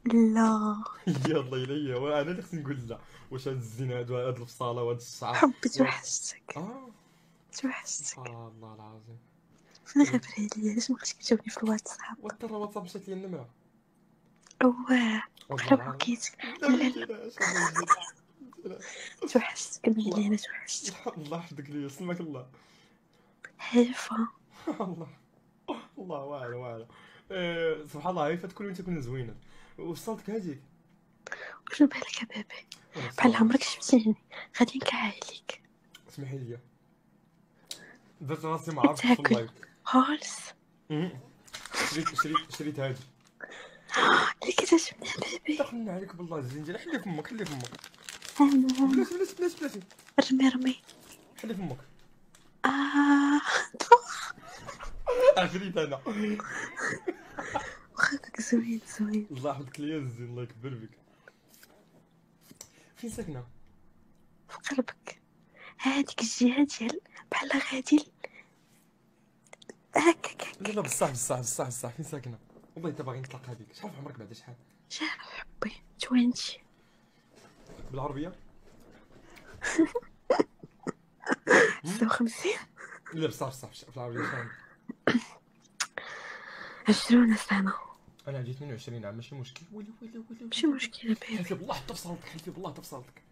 لا. يلا الي وانا اللي خصني نقول لا. واش هاد الزين هادو هاد الفصاله وهاد الشعر حبي وهاد توحشتك. اه توحشتك. سبحان الله العظيم. فين وي غبري عليا، علاش مبقيتش كتجاوبني في الواتساب؟ وترى واتساب مشات لي النمره. اواه. والله بحال العظيم. بلوكيتك. لا لا ما لا لا. كايناش والله ما كايناش. توحشتك الميلي، الله انا توحشتك. الله يحفظك ليا سلمك الله. هيفا. الله الله واعر واعر. سبحان الله عيفات كل وين تكون زوينه. وصلتك هذيك. وشنو بالك يا بيبي؟ وانا بحال بصراحه عمرك شفتيني. غادي نكعليك. اسمحي لي درت راسي ما عرفتش في تاكل اللايف. هولز. مهم. شريت هادي. اللي كتعجبني يا بيبي. دخلنا عليك بالله الزنجة حلي فمك حلي فمك. انا بلاتي. رمي رمي. حلي فمك. آه. عفريت انا. وخاك زوين زوين. الله يحفظك ليا الزين الله يكبر بك. فين ساكنه؟ في قلبك. هاديك الجهة ديال بحال غادي هكاك لا لا هكاك. بصح فين ساكنه؟ والله انت باغي نتلاقى بك شحال في عمرك بعد شحال؟ شحال حبي 20. بالعربيه؟ 56. لا بصح بالعربيه شحال؟ 20 سنة. انا جيت 22 عام ماشي مشكل. ويلي ماشي مشكلة حلفي بيبي. بالله حتى في صالتك حلفي بالله حتى في صالتك.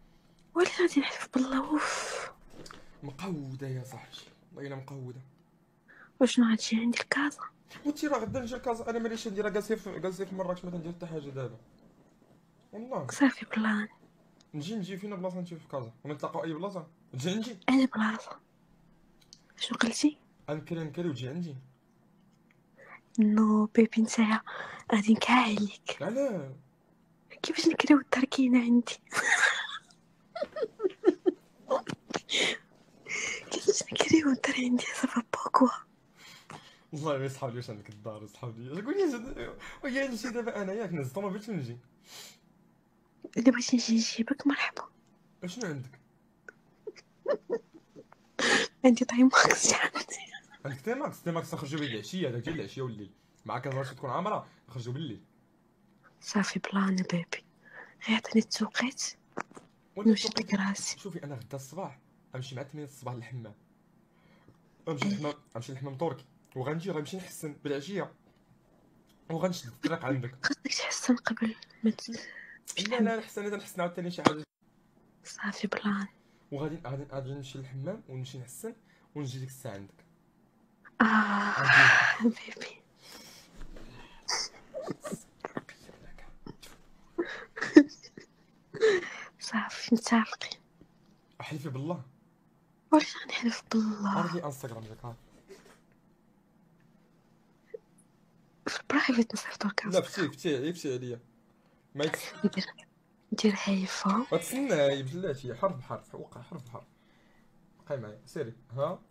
ولا غادي نحلف بالله. اوف. مقوده يا صاحبي والله الا مقوده. وشنو غتجي عندي الكازا؟ وانتي راه غدا نجي لكازا انا ماليش ندير جالسين في مراكش ما تندير حتى حاجه دابا. والله صافي بلان. نجي فينا بلاصه نمشي في كازا ولا نتلاقاو اي بلاصه. تجي عندي. انا بلاصة. شنو قلتي؟ نكري وتجي عندي. نو بيبي نتايا غادي نكعليك. علاه؟ كيفاش نكريو الدار كاينة عندي؟ كيفاش نكريو الدار عندي صافا بوكوا. والله ما يصحاب لي واش عندك الدار يصحاب لي قول لي ويا نمشي دابا انا ياك نهز الطوموبيل ونجي. الا بغيتي نجي نجيبك مرحبا. اشنو عندك؟ عندي طاي ماكس. عندك تيماكس نخرجوا به العشيه هذاك ديال العشيه والليل مع كازا تكون عامره نخرجوا بالليل. صافي بلان يا بيبي. غير عطيني التوقيت وانت نوجد التوقيت. لك راسي. شوفي انا غدا الصباح غنمشي مع 8 الصباح للحمام. ايه. غنمشي للحمام تركي غنمشي نحسن بالعشيه وغنشد الطريق عندك. خاصك تحسن قبل ما تمشي لا الحمام. لا حسن نحسن عاوتاني شي حاجه. صافي بلان. غادي نمشي للحمام ونمشي نحسن ونجي ديك الساعه عندك. غندير بيبي. صافي متفقين. احلفي بالله. واش غنحلف بالله؟ عرفي لي انستغرام ديالك عارف. في البرايفت نصيفطو لا كاس. فتي عليا ما يتس... ندير هايفا. ما تسناي بلاتي حرف بحرف وقع حرف بحرف. بقاي معايا سيري ها.